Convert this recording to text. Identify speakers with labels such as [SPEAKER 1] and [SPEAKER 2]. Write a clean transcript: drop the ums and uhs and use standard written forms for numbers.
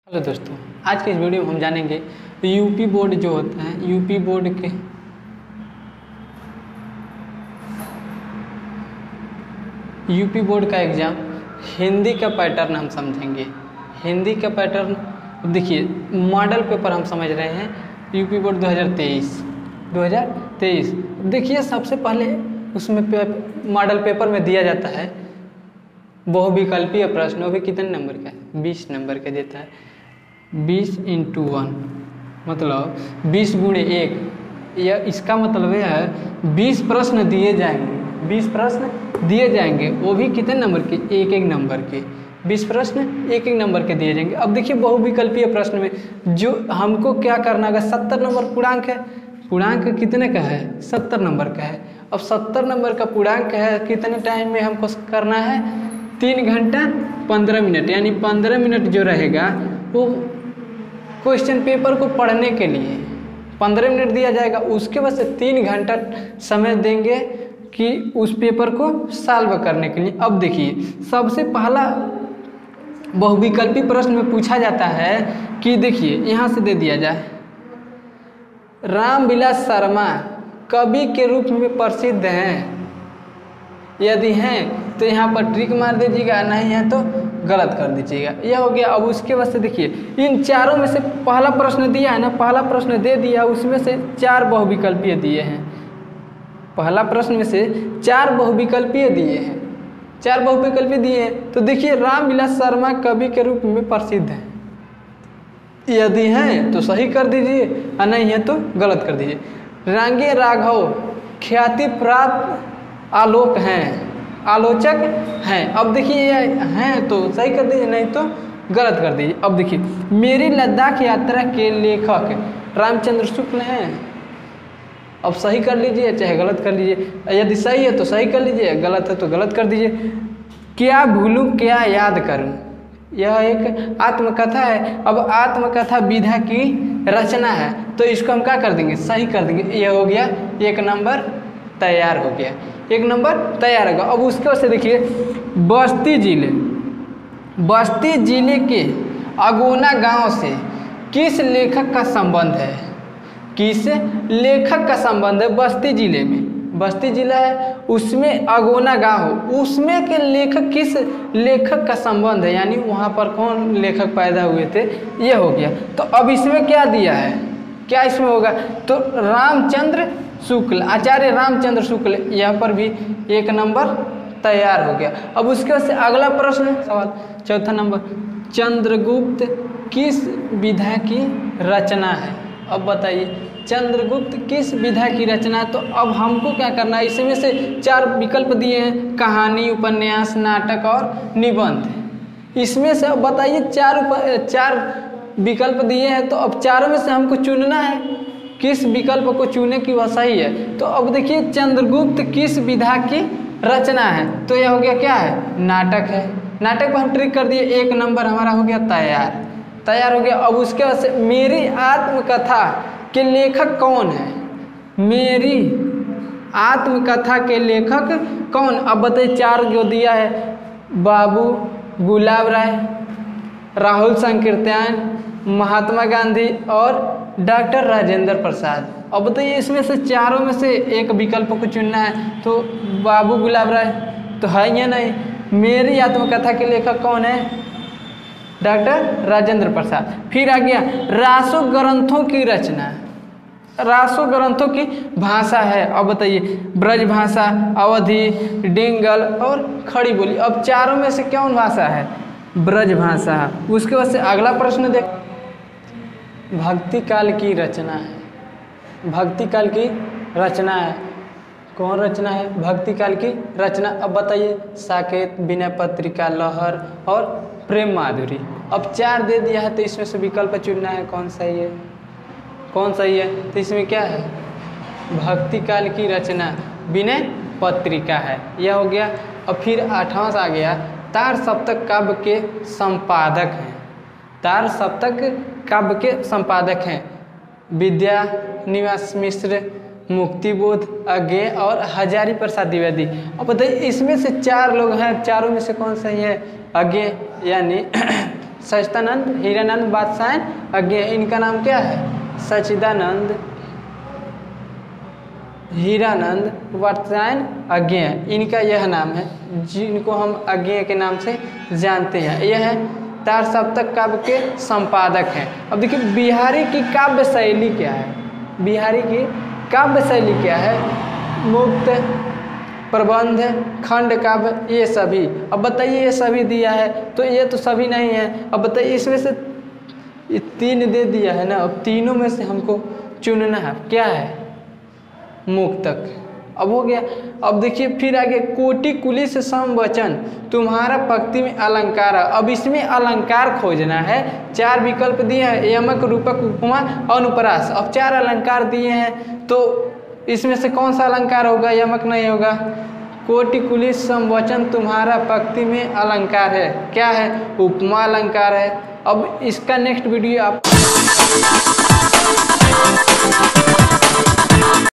[SPEAKER 1] Hello दोस्तों, आज के इस वीडियो में हम जानेंगे यूपी बोर्ड जो होता है, यूपी बोर्ड का एग्ज़ाम हिंदी का पैटर्न हम समझेंगे। हिंदी का पैटर्न देखिए, मॉडल पेपर हम समझ रहे हैं यूपी बोर्ड 2023। देखिए, सबसे पहले उसमें मॉडल पेपर में दिया जाता है बहुविकल्पीय प्रश्न। वो भी कितने नंबर का है? 20 नंबर का देता है। 20 × 1 मतलब 20 × 1, या इसका मतलब यह है 20 प्रश्न दिए जाएंगे। 20 प्रश्न दिए जाएंगे, वो भी कितने नंबर के? एक नंबर के। 20 प्रश्न एक नंबर के दिए जाएंगे। अब देखिए, बहुविकल्पीय प्रश्न में जो हमको क्या करना है, 70 नंबर पूर्णांक है। पूर्णांक कितने का है? 70 नंबर का है। अब 70 नंबर का पूर्णांक है, कितने टाइम में हमको करना है? 3 घंटा 15 मिनट, यानी 15 मिनट जो रहेगा वो क्वेश्चन पेपर को पढ़ने के लिए 15 मिनट दिया जाएगा। उसके बाद से 3 घंटा समय देंगे कि उस पेपर को सॉल्व करने के लिए। अब देखिए, सबसे पहला बहुविकल्पी प्रश्न में पूछा जाता है कि देखिए, यहाँ से दे दिया जाए, रामविलास शर्मा कवि के रूप में प्रसिद्ध हैं। यदि हैं तो यहाँ पर ट्रिक मार दीजिएगा, नहीं है तो गलत कर दीजिएगा। यह हो गया। अब उसके बाद से देखिए, इन चारों में से पहला प्रश्न दिया है ना, पहला प्रश्न दे दिया, उसमें से 4 बहुविकल्पीय दिए हैं। पहला प्रश्न में से 4 बहुविकल्पीय दिए हैं। 4 बहुविकल्पीय दिए हैं, तो देखिए, रामविलास शर्मा कवि के रूप में प्रसिद्ध हैं। यदि हैं तो सही कर दीजिए, और नहीं है तो गलत कर दीजिए। रांगे राघव ख्याति प्राप्त आलोचक हैं। अब देखिए, ये हैं तो सही कर दीजिए, नहीं तो गलत कर दीजिए। अब देखिए, मेरी लद्दाख यात्रा के लेखक रामचंद्र शुक्ल हैं। अब सही कर लीजिए, चाहे गलत कर लीजिए। यदि सही है तो सही कर लीजिए, गलत है तो गलत कर दीजिए। क्या भूलूं क्या याद करूं, यह एक आत्मकथा है। अब आत्मकथा विधा की रचना है, तो इसको हम क्या कर देंगे? सही कर देंगे। यह हो गया 1 नंबर तैयार हो गया। 1 नंबर तैयार होगा। अब उसके बाद से देखिए, बस्ती जिले के अगोना गांव से किस लेखक का संबंध है? किस लेखक का संबंध है बस्ती जिले में? बस्ती जिला है, उसमें अगोना गांव, उसमें के लेखक, किस लेखक का संबंध है, यानी वहाँ पर कौन लेखक पैदा हुए थे, ये हो गया। तो अब इसमें क्या दिया है, क्या इसमें होगा? तो रामचंद्र शुक्ल, आचार्य रामचंद्र शुक्ल, यहाँ पर भी 1 नंबर तैयार हो गया। अब उसके बाद से अगला प्रश्न सवाल 4था नंबर, चंद्रगुप्त किस विधा की रचना है? अब बताइए, चंद्रगुप्त किस विधा की रचना है? तो अब हमको क्या करना है, इसमें से 4 विकल्प दिए हैं, कहानी, उपन्यास, नाटक और निबंध। इसमें से अब बताइए, 4 विकल्प दिए हैं, तो अब चारों में से हमको चुनना है, किस विकल्प को चुने कि वह सही है। तो अब देखिए, चंद्रगुप्त किस विधा की रचना है, तो यह हो गया क्या है? नाटक है। नाटक पर हम ट्रिक कर दिए, 1 नंबर हमारा हो गया तैयार हो गया। अब उसके बाद से मेरी आत्मकथा के लेखक कौन है? मेरी आत्मकथा के लेखक कौन? अब बताइए, 4 जो दिया है, बाबू गुलाब राय, राहुल संकीर्तन, महात्मा गांधी और डॉक्टर राजेंद्र प्रसाद। अब बताइए, इसमें से चारों में से एक विकल्प को चुनना है, तो बाबू गुलाब राय तो है या नहीं? मेरी आत्मकथा के लेखक कौन है? डॉक्टर राजेंद्र प्रसाद। फिर आ गया, रासो ग्रंथों की रचना, रासो ग्रंथों की भाषा है। अब बताइए, ब्रज भाषा, अवधी, डिंगल और खड़ी बोली। अब चारों में से कौन भाषा है? ब्रज भाषा। उसके बाद से अगला प्रश्न देख, भक्ति काल की रचना है। भक्ति काल की रचना है, कौन रचना है? भक्ति काल की रचना। अब बताइए, साकेत, विनय पत्रिका, लहर और प्रेम माधुरी। अब 4 दे दिया है, तो इसमें से विकल्प चुनना है, कौन सही है, कौन सही है? तो इसमें क्या है? भक्ति काल की रचना विनय पत्रिका है, यह हो गया। अब फिर 8वां आ गया, तार सप्तक काव्य के संपादक हैं। तार सप्तक काव्य के संपादक हैं विद्या निवास मिश्र, मुक्तिबोध, अज्ञेय और हजारी प्रसाद द्विवेदी। अब बताइए, इसमें से 4 लोग हैं, चारों में से कौन सही है? अज्ञेय यानी सचिदानंद, हीरानंद, वात्स्यायन, अज्ञेय। इनका नाम क्या है? सचिदानंद, हीरानंद, वात्स्यायन, अज्ञेय। इनका यह नाम है जिनको हम अज्ञेय के नाम से जानते हैं। यह है 4 सप्तक काव्य के संपादक हैं। अब देखिए बिहारी की काव्य शैली क्या है? बिहारी की काव्य शैली क्या है? मुक्त, प्रबंध, खंड काव्य, ये सभी। अब बताइए ये सभी दिया है तो ये तो सभी नहीं है। अब बताइए इसमें से ये 3 दे दिया है ना, अब तीनों में से हमको चुनना है। क्या है? मुक्तक। अब हो गया। अब देखिए फिर आगे कोटि कुलिस समवचन, तुम्हारा पंक्ति में अलंकार। अब इसमें अलंकार खोजना है। 4 विकल्प दिए हैं, यमक, रूपक, उपमा, अनुप्रास। अब 4 अलंकार दिए हैं तो इसमें से कौन सा अलंकार होगा? यमक नहीं होगा। कोटि कुलिस समवचन तुम्हारा पंक्ति में अलंकार है। क्या है? उपमा अलंकार है। अब इसका नेक्स्ट वीडियो आप